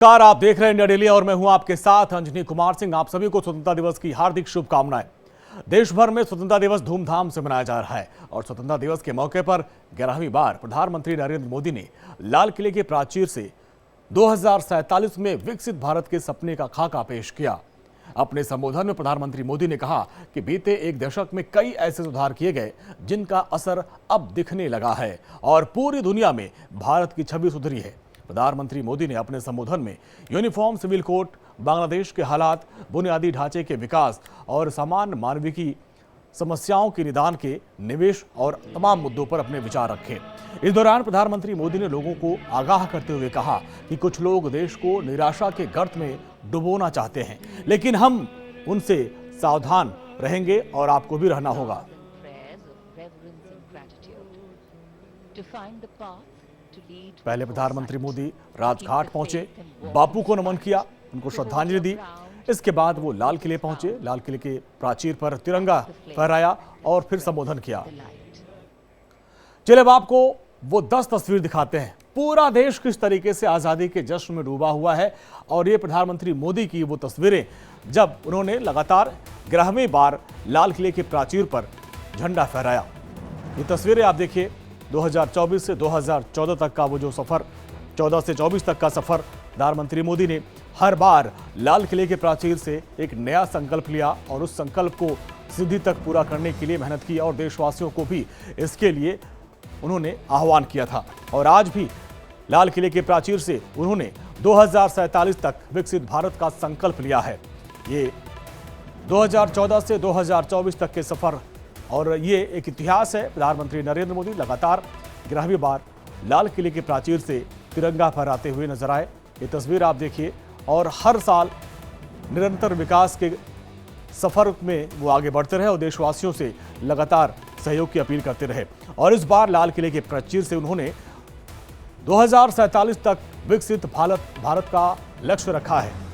नमस्कार, आप देख रहे हैं इंडिया डेली और मैं हूं आपके साथ अंजनी कुमार सिंह। आप सभी को स्वतंत्रता दिवस की हार्दिक शुभकामनाएं। देश भर में स्वतंत्रता दिवस धूमधाम से मनाया जा रहा है और स्वतंत्रता दिवस के मौके पर 11वीं बार प्रधानमंत्री नरेंद्र मोदी ने लाल किले के प्राचीर से 2047 में विकसित भारत के सपने का खाका पेश किया। अपने संबोधन में प्रधानमंत्री मोदी ने कहा कि बीते एक दशक में कई ऐसे सुधार किए गए जिनका असर अब दिखने लगा है और पूरी दुनिया में भारत की छवि सुधरी है। प्रधानमंत्री मोदी ने अपने संबोधन में यूनिफॉर्म सिविल कोड, बांग्लादेश के हालात, बुनियादी ढांचे के विकास और सामान्य मानविकी समस्याओं के निदान के निवेश और तमाम मुद्दों पर अपने विचार रखे। इस दौरान प्रधानमंत्री मोदी ने लोगों को आगाह करते हुए कहा कि कुछ लोग देश को निराशा के गर्त में डुबोना चाहते हैं, लेकिन हम उनसे सावधान रहेंगे और आपको भी रहना होगा। पहले प्रधानमंत्री मोदी राजघाट पहुंचे, बापू को नमन किया, उनको श्रद्धांजलि दी। इसके बाद वो लाल किले पहुंचे, लाल किले के प्राचीर पर तिरंगा फहराया और फिर संबोधन किया। चलिए अब आपको वो 10 तस्वीर दिखाते हैं। पूरा देश किस तरीके से आजादी के जश्न में डूबा हुआ है और ये प्रधानमंत्री मोदी की वो तस्वीरें जब उन्होंने लगातार 11वीं बार लाल किले के प्राचीर पर झंडा फहराया। ये तस्वीरें आप देखिए, 2024 से 2014 तक का वो जो सफर, 14 से 24 तक का सफर, प्रधानमंत्री मोदी ने हर बार लाल किले के प्राचीर से एक नया संकल्प लिया और उस संकल्प को सिद्धि तक पूरा करने के लिए मेहनत की और देशवासियों को भी इसके लिए उन्होंने आह्वान किया था। और आज भी लाल किले के प्राचीर से उन्होंने 2047 तक विकसित भारत का संकल्प लिया है। ये 2014 से 2024 तक के सफर और ये एक इतिहास है। प्रधानमंत्री नरेंद्र मोदी लगातार 11वीं बार लाल किले के प्राचीर से तिरंगा फहराते हुए नजर आए। ये तस्वीर आप देखिए और हर साल निरंतर विकास के सफर में वो आगे बढ़ते रहे और देशवासियों से लगातार सहयोग की अपील करते रहे। और इस बार लाल किले के प्राचीर से उन्होंने 2047 तक विकसित भारत का लक्ष्य रखा है।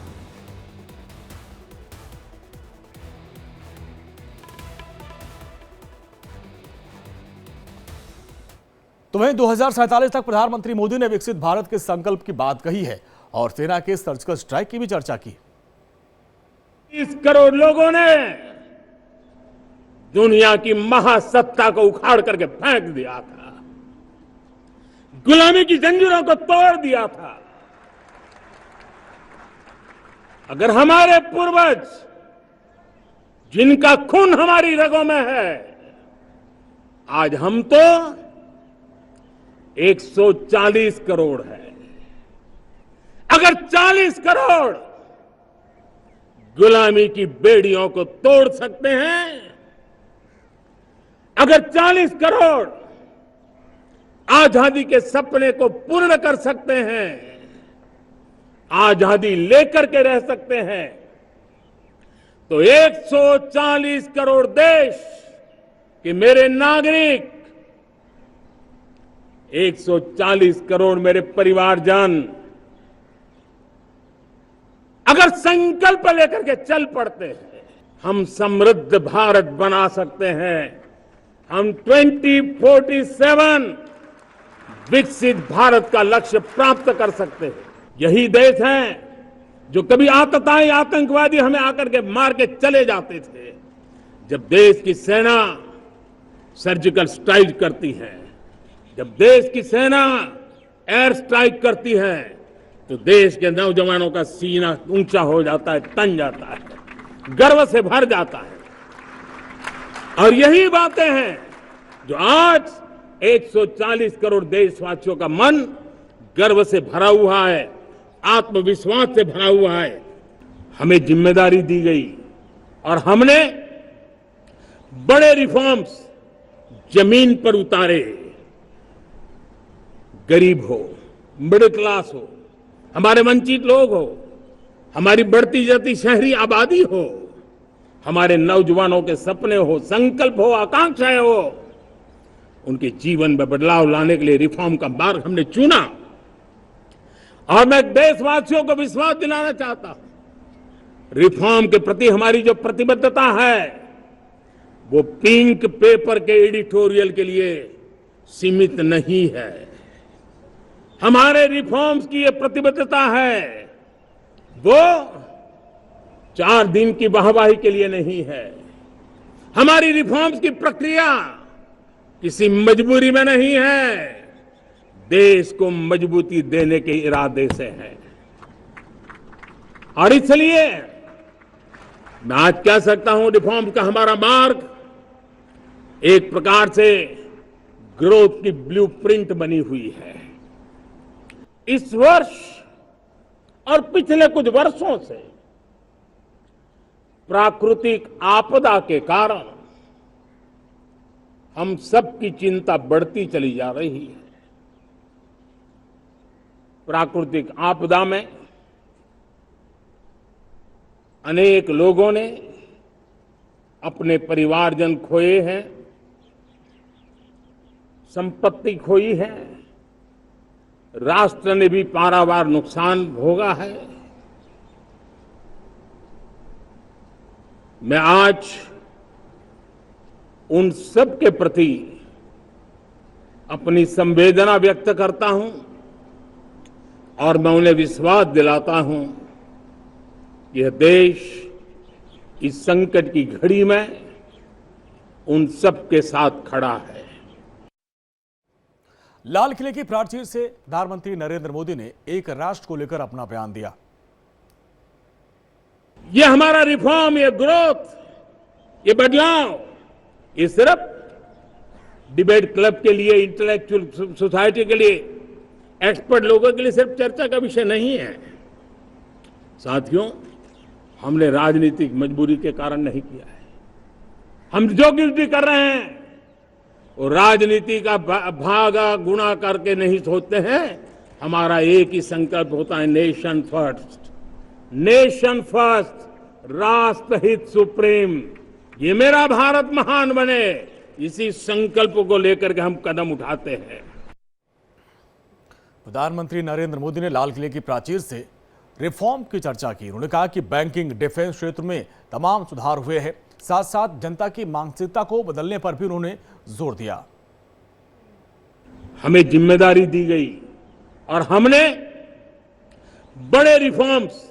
तो वहीं 2047 तक प्रधानमंत्री मोदी ने विकसित भारत के संकल्प की बात कही है और सेना के सर्जिकल स्ट्राइक की भी चर्चा की। 30 करोड़ लोगों ने दुनिया की महासत्ता को उखाड़ करके फेंक दिया था, गुलामी की जंजीरों को तोड़ दिया था। अगर हमारे पूर्वज, जिनका खून हमारी रगों में है, आज हम तो 140 करोड़ है। अगर 40 करोड़ गुलामी की बेड़ियों को तोड़ सकते हैं, अगर 40 करोड़ आजादी के सपने को पूर्ण कर सकते हैं, आजादी लेकर के रह सकते हैं, तो 140 करोड़ देश के मेरे नागरिक, 140 करोड़ मेरे परिवारजन अगर संकल्प लेकर के चल पड़ते हैं, हम समृद्ध भारत बना सकते हैं। हम 2047 विकसित भारत का लक्ष्य प्राप्त कर सकते हैं। यही देश है जो कभी आतताई आतंकवादी हमें आकर के मार के चले जाते थे। जब देश की सेना सर्जिकल स्ट्राइक करती है, जब देश की सेना एयर स्ट्राइक करती है, तो देश के नौजवानों का सीना ऊंचा हो जाता है, तन जाता है, गर्व से भर जाता है। और यही बातें हैं जो आज 140 करोड़ देशवासियों का मन गर्व से भरा हुआ है, आत्मविश्वास से भरा हुआ है। हमें जिम्मेदारी दी गई और हमने बड़े रिफॉर्म्स जमीन पर उतारे। गरीब हो, मिडिल क्लास हो, हमारे वंचित लोग हो, हमारी बढ़ती जाती शहरी आबादी हो, हमारे नौजवानों के सपने हो, संकल्प हो, आकांक्षाएं हो, उनके जीवन में बदलाव लाने के लिए रिफॉर्म का मार्ग हमने चुना। और मैं देशवासियों को विश्वास दिलाना चाहता हूं, रिफॉर्म के प्रति हमारी जो प्रतिबद्धता है वो पिंक पेपर के एडिटोरियल के लिए सीमित नहीं है। हमारे रिफॉर्म्स की ये प्रतिबद्धता है वो 4 दिन की वाहवाही के लिए नहीं है। हमारी रिफॉर्म्स की प्रक्रिया किसी मजबूरी में नहीं है, देश को मजबूती देने के इरादे से है। और इसलिए मैं आज कह सकता हूं, रिफॉर्म का हमारा मार्ग एक प्रकार से ग्रोथ की ब्लूप्रिंट बनी हुई है। इस वर्ष और पिछले कुछ वर्षों से प्राकृतिक आपदा के कारण हम सबकी चिंता बढ़ती चली जा रही है। प्राकृतिक आपदा में अनेक लोगों ने अपने परिवारजन खोए हैं, संपत्ति खोई है, राष्ट्र ने भी पारावार नुकसान भोगा है। मैं आज उन सब के प्रति अपनी संवेदना व्यक्त करता हूं और मैं उन्हें विश्वास दिलाता हूं कि यह देश इस संकट की घड़ी में उन सब के साथ खड़ा है। लाल किले की प्राचीर से प्रधानमंत्री नरेंद्र मोदी ने एक राष्ट्र को लेकर अपना बयान दिया। ये हमारा रिफॉर्म, ये ग्रोथ, ये बदलाव, ये सिर्फ डिबेट क्लब के लिए, इंटेलेक्चुअल सोसाइटी के लिए, एक्सपर्ट लोगों के लिए सिर्फ चर्चा का विषय नहीं है। साथियों, हमने राजनीतिक मजबूरी के कारण नहीं किया है। हम जो कुछ भी कर रहे हैं वो राजनीति का भागा गुणा करके नहीं सोचते हैं। हमारा एक ही संकल्प होता है, नेशन फर्स्ट, नेशन फर्स्ट, राष्ट्रहित सुप्रीम। ये मेरा भारत महान बने, इसी संकल्प को लेकर के हम कदम उठाते हैं। प्रधानमंत्री नरेंद्र मोदी ने लाल किले की प्राचीर से रिफॉर्म की चर्चा की। उन्होंने कहा कि बैंकिंग, डिफेंस क्षेत्र में तमाम सुधार हुए हैं, साथ साथ जनता की मानसिकता को बदलने पर भी उन्होंने जोर दिया। हमें जिम्मेदारी दी गई और हमने बड़े रिफॉर्म्स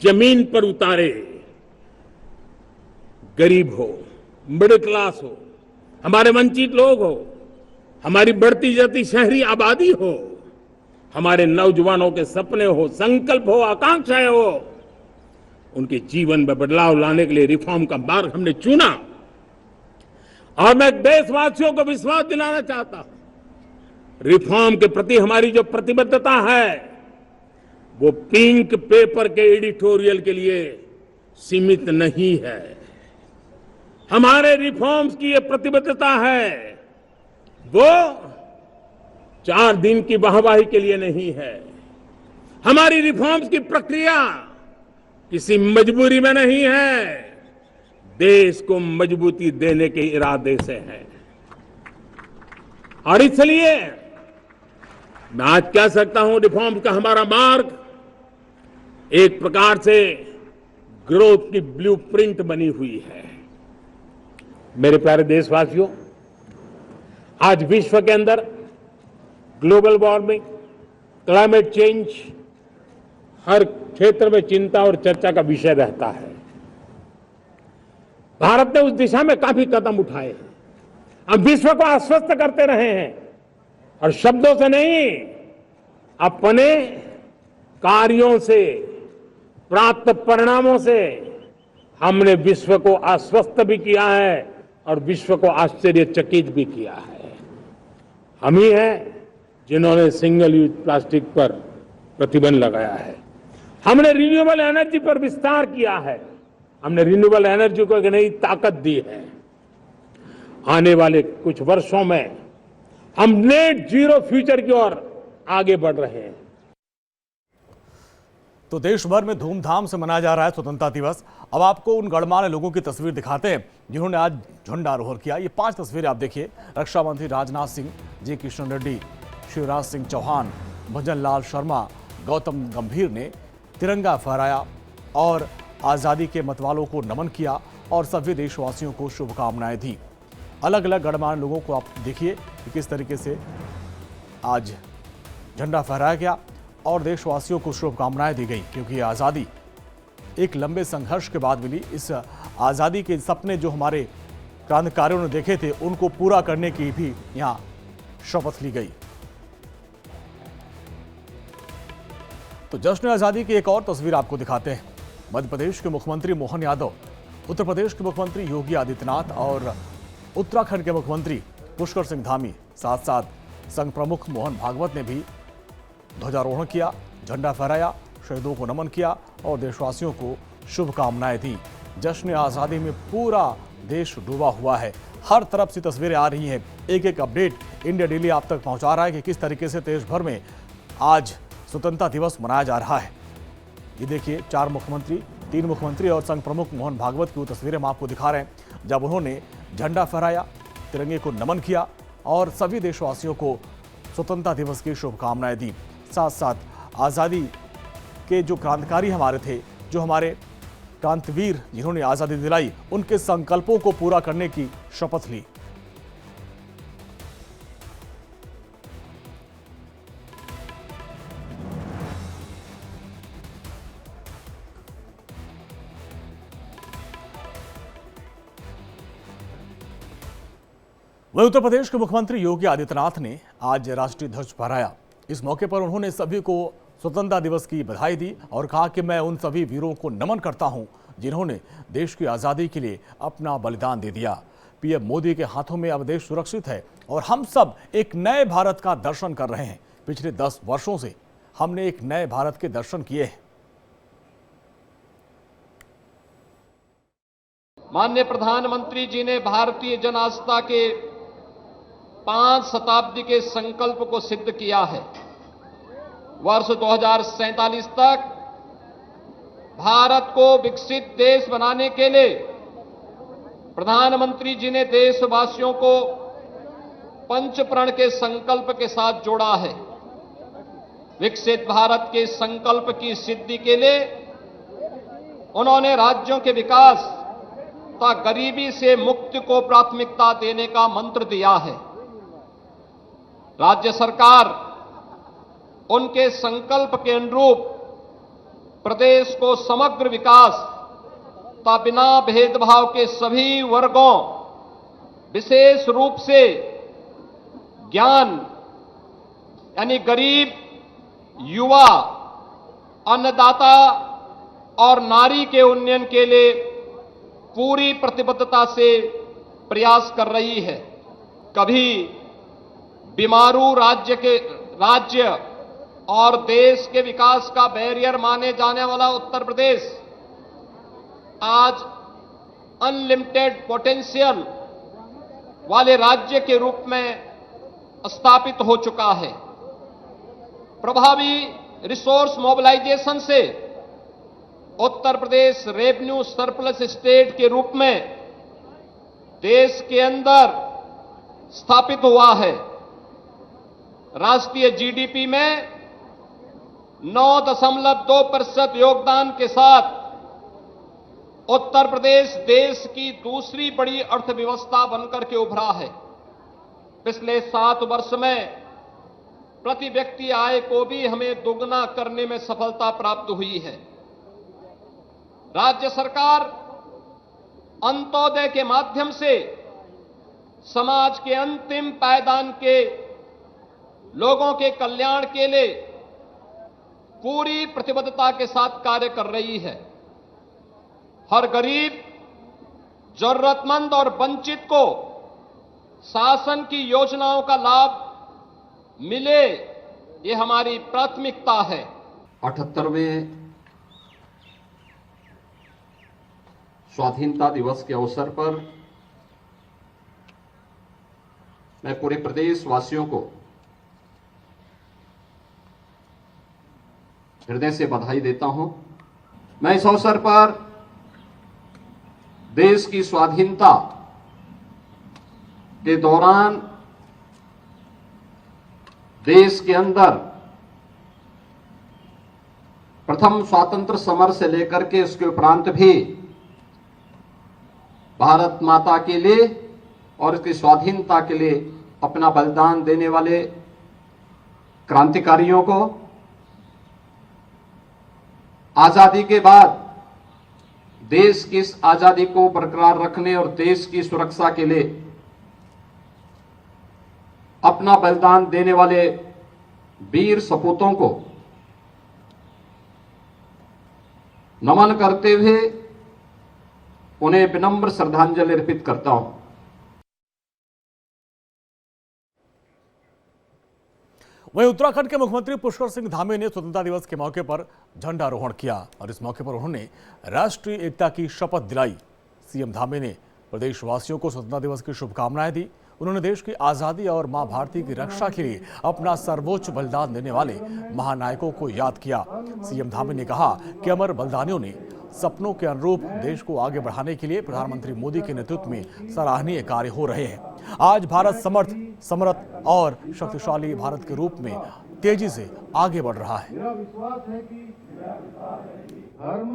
जमीन पर उतारे। गरीब हो, मिडिल क्लास हो, हमारे वंचित लोग हो, हमारी बढ़ती जाती शहरी आबादी हो, हमारे नौजवानों के सपने हो, संकल्प हो, आकांक्षाएं हो, उनके जीवन में बदलाव लाने के लिए रिफॉर्म का मार्ग हमने चुना। और मैं देशवासियों को विश्वास दिलाना चाहता हूं, रिफॉर्म के प्रति हमारी जो प्रतिबद्धता है वो पिंक पेपर के एडिटोरियल के लिए सीमित नहीं है। हमारे रिफॉर्म्स की ये प्रतिबद्धता है, वो 4 दिन की वाहवाही के लिए नहीं है। हमारी रिफॉर्म्स की प्रक्रिया किसी मजबूरी में नहीं है, देश को मजबूती देने के इरादे से है। और इसलिए मैं आज कह सकता हूं, रिफॉर्म का हमारा मार्ग एक प्रकार से ग्रोथ की ब्लूप्रिंट बनी हुई है। मेरे प्यारे देशवासियों, आज विश्व के अंदर ग्लोबल वार्मिंग, क्लाइमेट चेंज हर क्षेत्र में चिंता और चर्चा का विषय रहता है। भारत ने उस दिशा में काफी कदम उठाए हैं। हम विश्व को आश्वस्त करते रहे हैं और शब्दों से नहीं, अपने कार्यों से, प्राप्त परिणामों से हमने विश्व को आश्वस्त भी किया है और विश्व को आश्चर्यचकित भी किया है। हम ही हैं जिन्होंने सिंगल यूज प्लास्टिक पर प्रतिबंध लगाया है। हमने रिन्यूएबल एनर्जी पर विस्तार किया है। हमने रिन्यूएबल एनर्जी को एक नई ताकत दी है। आने वाले कुछ वर्षों में हम नेट जीरो फ्यूचर की ओर आगे बढ़ रहे हैं। तो देश भर में धूमधाम से मनाया जा रहा है स्वतंत्रता दिवस। अब आपको उन गणमान्य लोगों की तस्वीर दिखाते हैं जिन्होंने आज झंडारोहण किया। ये 5 तस्वीरें आप देखिए। रक्षा मंत्री राजनाथ सिंह, जी किशन रेड्डी, शिवराज सिंह चौहान, भजन लाल शर्मा, गौतम गंभीर ने तिरंगा फहराया और आज़ादी के मतवालों को नमन किया और सभी देशवासियों को शुभकामनाएं दी। अलग अलग गणमान्य लोगों को आप देखिए कि किस तरीके से आज झंडा फहराया गया। और देशवासियों को शुभकामनाएं दी गई, क्योंकि ये आज़ादी एक लंबे संघर्ष के बाद मिली। इस आज़ादी के सपने जो हमारे क्रांतिकारियों ने देखे थे, उनको पूरा करने की भी यहाँ शपथ ली गई। तो जश्न आज़ादी की एक और तस्वीर आपको दिखाते हैं। मध्य प्रदेश के मुख्यमंत्री मोहन यादव, उत्तर प्रदेश के मुख्यमंत्री योगी आदित्यनाथ और उत्तराखंड के मुख्यमंत्री पुष्कर सिंह धामी, साथ साथ संघ प्रमुख मोहन भागवत ने भी ध्वजारोहण किया, झंडा फहराया, शहीदों को नमन किया और देशवासियों को शुभकामनाएं दी। जश्न आज़ादी में पूरा देश डूबा हुआ है। हर तरफ से तस्वीरें आ रही हैं। एक एक अपडेट इंडिया डेली आप तक पहुंचा रहा है कि किस तरीके से देश भर में आज स्वतंत्रता दिवस मनाया जा रहा है। ये देखिए, 4 मुख्यमंत्री, 3 मुख्यमंत्री और संघ प्रमुख मोहन भागवत की वो तस्वीरें हम आपको दिखा रहे हैं, जब उन्होंने झंडा फहराया, तिरंगे को नमन किया और सभी देशवासियों को स्वतंत्रता दिवस की शुभकामनाएं दी। साथ साथ आज़ादी के जो क्रांतिकारी हमारे थे, जो हमारे क्रांतिवीर जिन्होंने आज़ादी दिलाई, उनके संकल्पों को पूरा करने की शपथ ली। वहीं उत्तर प्रदेश के मुख्यमंत्री योगी आदित्यनाथ ने आज राष्ट्रीय ध्वज फहराया। इस मौके पर उन्होंने सभी को स्वतंत्रता दिवस की बधाई दी और कहा कि मैं उन सभी वीरों को नमन करता हूं जिन्होंने देश की आज़ादी के लिए अपना बलिदान दे दिया। पीएम मोदी के हाथों में अब देश सुरक्षित है और हम सब एक नए भारत का दर्शन कर रहे हैं। पिछले 10 वर्षों से हमने एक नए भारत के दर्शन किए हैं। माननीय प्रधानमंत्री जी ने भारतीय जन आस्था के 5 शताब्दी के संकल्प को सिद्ध किया है। वर्ष 2047 तक भारत को विकसित देश बनाने के लिए प्रधानमंत्री जी ने देशवासियों को पंचप्रण के संकल्प के साथ जोड़ा है। विकसित भारत के संकल्प की सिद्धि के लिए उन्होंने राज्यों के विकास तथा गरीबी से मुक्ति को प्राथमिकता देने का मंत्र दिया है। राज्य सरकार उनके संकल्प के अनुरूप प्रदेश को समग्र विकास तथा बिना भेदभाव के सभी वर्गों, विशेष रूप से ज्ञान यानी गरीब, युवा, अन्नदाता और नारी के उन्नयन के लिए पूरी प्रतिबद्धता से प्रयास कर रही है। कभी बीमारू राज्य और देश के विकास का बैरियर माने जाने वाला उत्तर प्रदेश आज अनलिमिटेड पोटेंशियल वाले राज्य के रूप में स्थापित हो चुका है। प्रभावी रिसोर्स मोबिलाइजेशन से Uttar Pradesh revenue surplus state के रूप में देश के अंदर स्थापित हुआ है। राष्ट्रीय जीडीपी में 9.2% योगदान के साथ उत्तर प्रदेश देश की दूसरी बड़ी अर्थव्यवस्था बनकर के उभरा है। पिछले 7 वर्ष में प्रति व्यक्ति आय को भी हमें दोगुना करने में सफलता प्राप्त हुई है। राज्य सरकार अंत्योदय के माध्यम से समाज के अंतिम पायदान के लोगों के कल्याण के लिए पूरी प्रतिबद्धता के साथ कार्य कर रही है। हर गरीब, जरूरतमंद और वंचित को शासन की योजनाओं का लाभ मिले, ये हमारी प्राथमिकता है। 78वें स्वाधीनता दिवस के अवसर पर मैं पूरे प्रदेश वासियों को हृदय से बधाई देता हूं। मैं इस अवसर पर देश की स्वाधीनता के दौरान देश के अंदर प्रथम स्वातंत्र समर से लेकर के इसके उपरांत भी भारत माता के लिए और इसकी स्वाधीनता के लिए अपना बलिदान देने वाले क्रांतिकारियों को, आजादी के बाद देश की इस आजादी को बरकरार रखने और देश की सुरक्षा के लिए अपना बलिदान देने वाले वीर सपूतों को नमन करते हुए उन्हें विनम्र श्रद्धांजलि अर्पित करता हूं। वहीं उत्तराखंड के मुख्यमंत्री पुष्कर सिंह धामी ने स्वतंत्रता दिवस के मौके पर झंडारोहण किया और इस मौके पर उन्होंने राष्ट्रीय एकता की शपथ दिलाई। सीएम धामी ने प्रदेशवासियों को स्वतंत्रता दिवस की शुभकामनाएं दी। उन्होंने देश की आजादी और मां भारती की रक्षा के लिए अपना सर्वोच्च बलिदान देने वाले महानायकों को याद किया। सीएम धामी ने कहा कि अमर बलिदानियों ने सपनों के अनुरूप देश को आगे बढ़ाने के लिए प्रधानमंत्री मोदी के नेतृत्व में सराहनीय कार्य हो रहे हैं। आज भारत समर्थ और शक्तिशाली भारत के रूप में तेजी से आगे बढ़ रहा है। मेरा विश्वास है कि धर्म,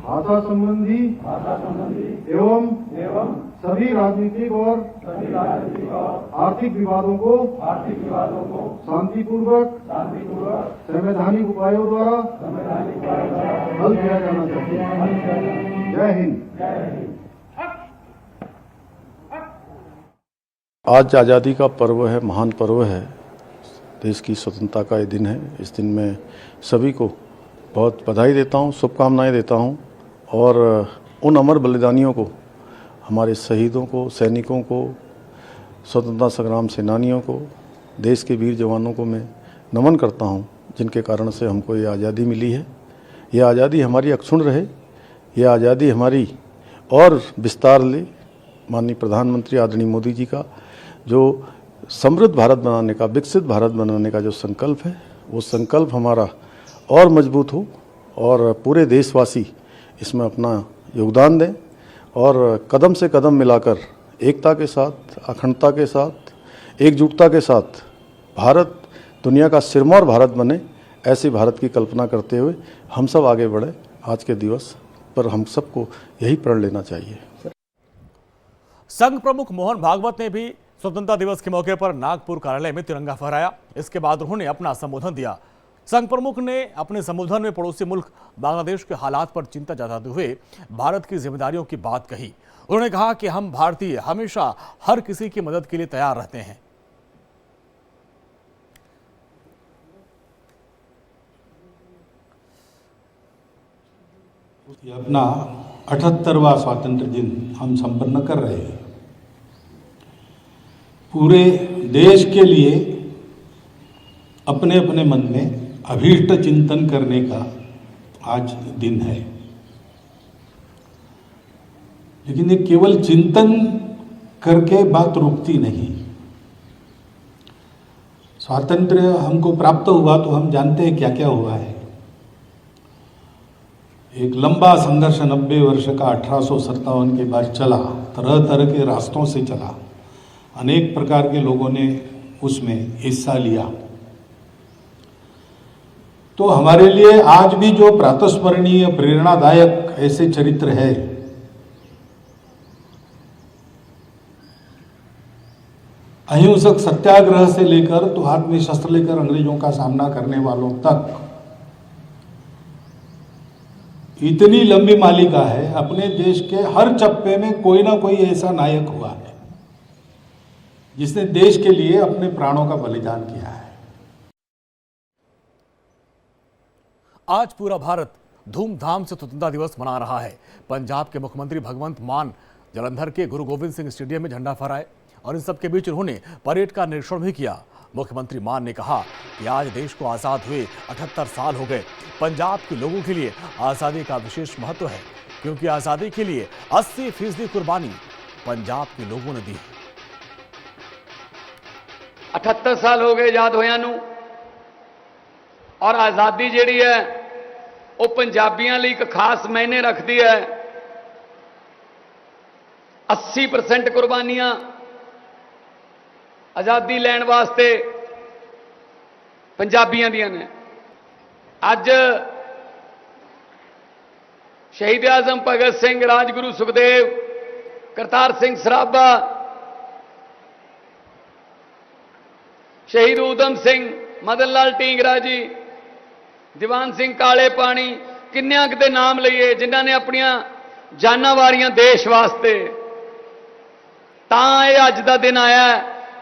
भाषा संबंधी एवं सभी राजनीतिक और आर्थिक विवादों को शांतिपूर्वक संवैधानिक उपायों द्वारा हल किया जाना चाहिए। जय हिंद। आज आज़ादी का पर्व है, महान पर्व है। देश की स्वतंत्रता का ये दिन है। इस दिन में सभी को बहुत बधाई देता हूँ, शुभकामनाएं देता हूँ और उन अमर बलिदानियों को, हमारे शहीदों को, सैनिकों को, स्वतंत्रता संग्राम सेनानियों को, देश के वीर जवानों को मैं नमन करता हूँ, जिनके कारण से हमको ये आज़ादी मिली है। ये आज़ादी हमारी अक्षुण्ण रहे, ये आज़ादी हमारी और विस्तार ले। माननीय प्रधानमंत्री आदरणीय मोदी जी का जो समृद्ध भारत बनाने का, विकसित भारत बनाने का जो संकल्प है, वो संकल्प हमारा और मजबूत हो और पूरे देशवासी इसमें अपना योगदान दें और कदम से कदम मिलाकर एकता के साथ, अखंडता के साथ, एकजुटता के साथ भारत दुनिया का सिरमौर भारत बने, ऐसे भारत की कल्पना करते हुए हम सब आगे बढ़े। आज के दिवस पर हम सबको यही प्रण लेना चाहिए। संघ प्रमुख मोहन भागवत ने भी स्वतंत्रता दिवस के मौके पर नागपुर कार्यालय में तिरंगा फहराया। इसके बाद उन्होंने अपना संबोधन दिया। संघ प्रमुख ने अपने संबोधन में पड़ोसी मुल्क बांग्लादेश के हालात पर चिंता जताते हुए भारत की जिम्मेदारियों की बात कही। उन्होंने कहा कि हम भारतीय हमेशा हर किसी की मदद के लिए तैयार रहते हैं। ये अपना 78वां स्वातंत्र दिन हम संपन्न कर रहे हैं। पूरे देश के लिए अपने अपने मन में अभीष्ट चिंतन करने का आज दिन है। लेकिन ये केवल चिंतन करके बात रुकती नहीं। स्वातंत्र्य हमको प्राप्त हुआ तो हम जानते हैं क्या क्या हुआ है। एक लंबा संघर्ष 90 वर्ष का 1857 के बाद चला, तरह तरह के रास्तों से चला, अनेक प्रकार के लोगों ने उसमें हिस्सा लिया। तो हमारे लिए आज भी जो प्रातस्मरणीय प्रेरणादायक ऐसे चरित्र है, अहिंसक सत्याग्रह से लेकर तो हाथ में शस्त्र लेकर अंग्रेजों का सामना करने वालों तक, इतनी लंबी मालिका है। अपने देश के हर चप्पे में कोई ना कोई ऐसा नायक हुआ है जिसने देश के लिए अपने प्राणों का बलिदान किया है। आज पूरा भारत धूमधाम से स्वतंत्रता दिवस मना रहा है। पंजाब के मुख्यमंत्री भगवंत मान जालंधर के गुरु गोविंद सिंह स्टेडियम में झंडा फहराए और इन सबके बीच उन्होंने परेड का निरीक्षण भी किया। मुख्यमंत्री मान ने कहा कि आज देश को आज़ाद हुए 78 साल हो गए। पंजाब के लोगों के लिए आज़ादी का विशेष महत्व है, क्योंकि आज़ादी के लिए 80% कुर्बानी पंजाब के लोगों ने दी। 78 साल हो गए आज़ाद होया नूं और आज़ादी जिहड़ी है वो पंजाबियों लिए एक खास मायने रखती है। 80% कुर्बानियां आज़ादी लैण वास्ते पंजाबियों दियां ने। अज शहीद आजम भगत सिंह, राजगुरु सुखदेव, करतार सिंह सराभा, शहीद ऊधम सिंह, मदन लाल ढींगरा जी, दीवान सिंह काले पानी, ਕਿੰਨਿਆਂ ਕਿਤੇ ਨਾਮ ਲਈਏ ਜਿਨ੍ਹਾਂ ਨੇ ਆਪਣੀਆਂ ਜਾਨਾਂ ਵਾਰੀਆਂ ਦੇਸ਼ ਵਾਸਤੇ। ਤਾਂ ਇਹ ਅੱਜ ਦਾ ਦਿਨ ਆਇਆ।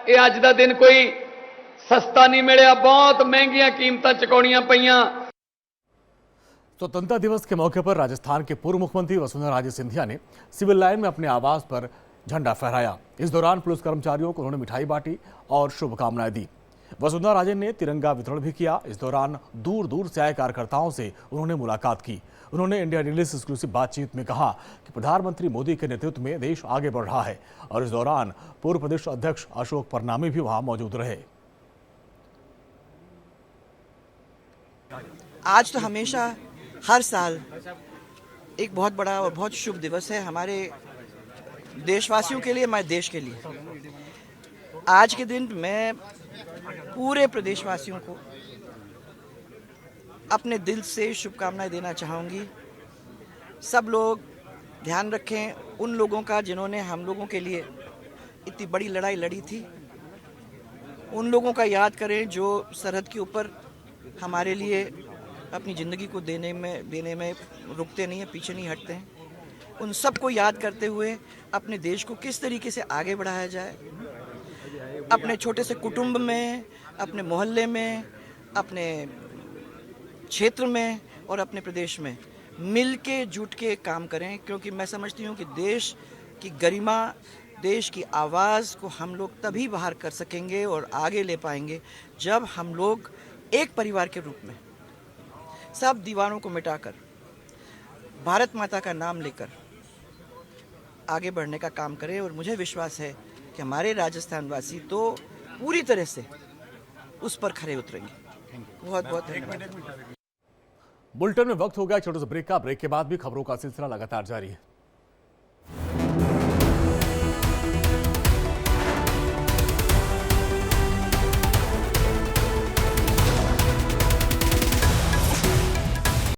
ਇਹ ਅੱਜ ਦਾ ਦਿਨ ਕੋਈ ਸਸਤਾ नहीं मिलिया, बहुत महंगियां कीमतां चुकाउणियां पईयां। स्वतंत्रता दिवस के मौके पर राजस्थान के पूर्व मुख्यमंत्री वसुंधरा राजे सिंधिया ने सिविल लाइन में अपने आवास पर झंडा फहराया। इस दौरान पुलिस कर्मचारियों को उन्होंने मिठाई बांटी और शुभकामनाएं दी। वसुंधरा राजे ने तिरंगा वितरण भी किया। इस दौरान दूर दूर से आए कार्यकर्ताओं से उन्होंने मुलाकात की। उन्होंने इंडिया डेली से एक्सक्लूसिव बातचीत में कहा कि प्रधानमंत्री मोदी के नेतृत्व में देश आगे बढ़ रहा है और इस दौरान पूर्व प्रदेश अध्यक्ष अशोक परनामी भी वहां मौजूद रहे। आज तो हमेशा हर साल एक बहुत बड़ा और बहुत शुभ दिवस है हमारे देशवासियों के लिए, हमारे देश के लिए। आज के दिन मैं पूरे प्रदेशवासियों को अपने दिल से शुभकामनाएं देना चाहूँगी। सब लोग ध्यान रखें उन लोगों का जिन्होंने हम लोगों के लिए इतनी बड़ी लड़ाई लड़ी थी। उन लोगों का याद करें जो सरहद के ऊपर हमारे लिए अपनी ज़िंदगी को देने में रुकते नहीं हैं, पीछे नहीं हटते हैं। उन सबको याद करते हुए अपने देश को किस तरीके से आगे बढ़ाया जाए, अपने छोटे से कुटुंब में, अपने मोहल्ले में, अपने क्षेत्र में और अपने प्रदेश में मिल के जुट के काम करें। क्योंकि मैं समझती हूँ कि देश की गरिमा, देश की आवाज़ को हम लोग तभी बाहर कर सकेंगे और आगे ले पाएंगे जब हम लोग एक परिवार के रूप में सब दीवारों को मिटाकर भारत माता का नाम लेकर आगे बढ़ने का काम करें। और मुझे विश्वास है कि हमारे राजस्थान वासी तो पूरी तरह से उस पर खरे उतरेंगे। बहुत बहुत धन्यवाद। बुलेटिन में वक्त हो गया छोटे से ब्रेक का। ब्रेक के बाद भी खबरों का सिलसिला लगातार जारी है।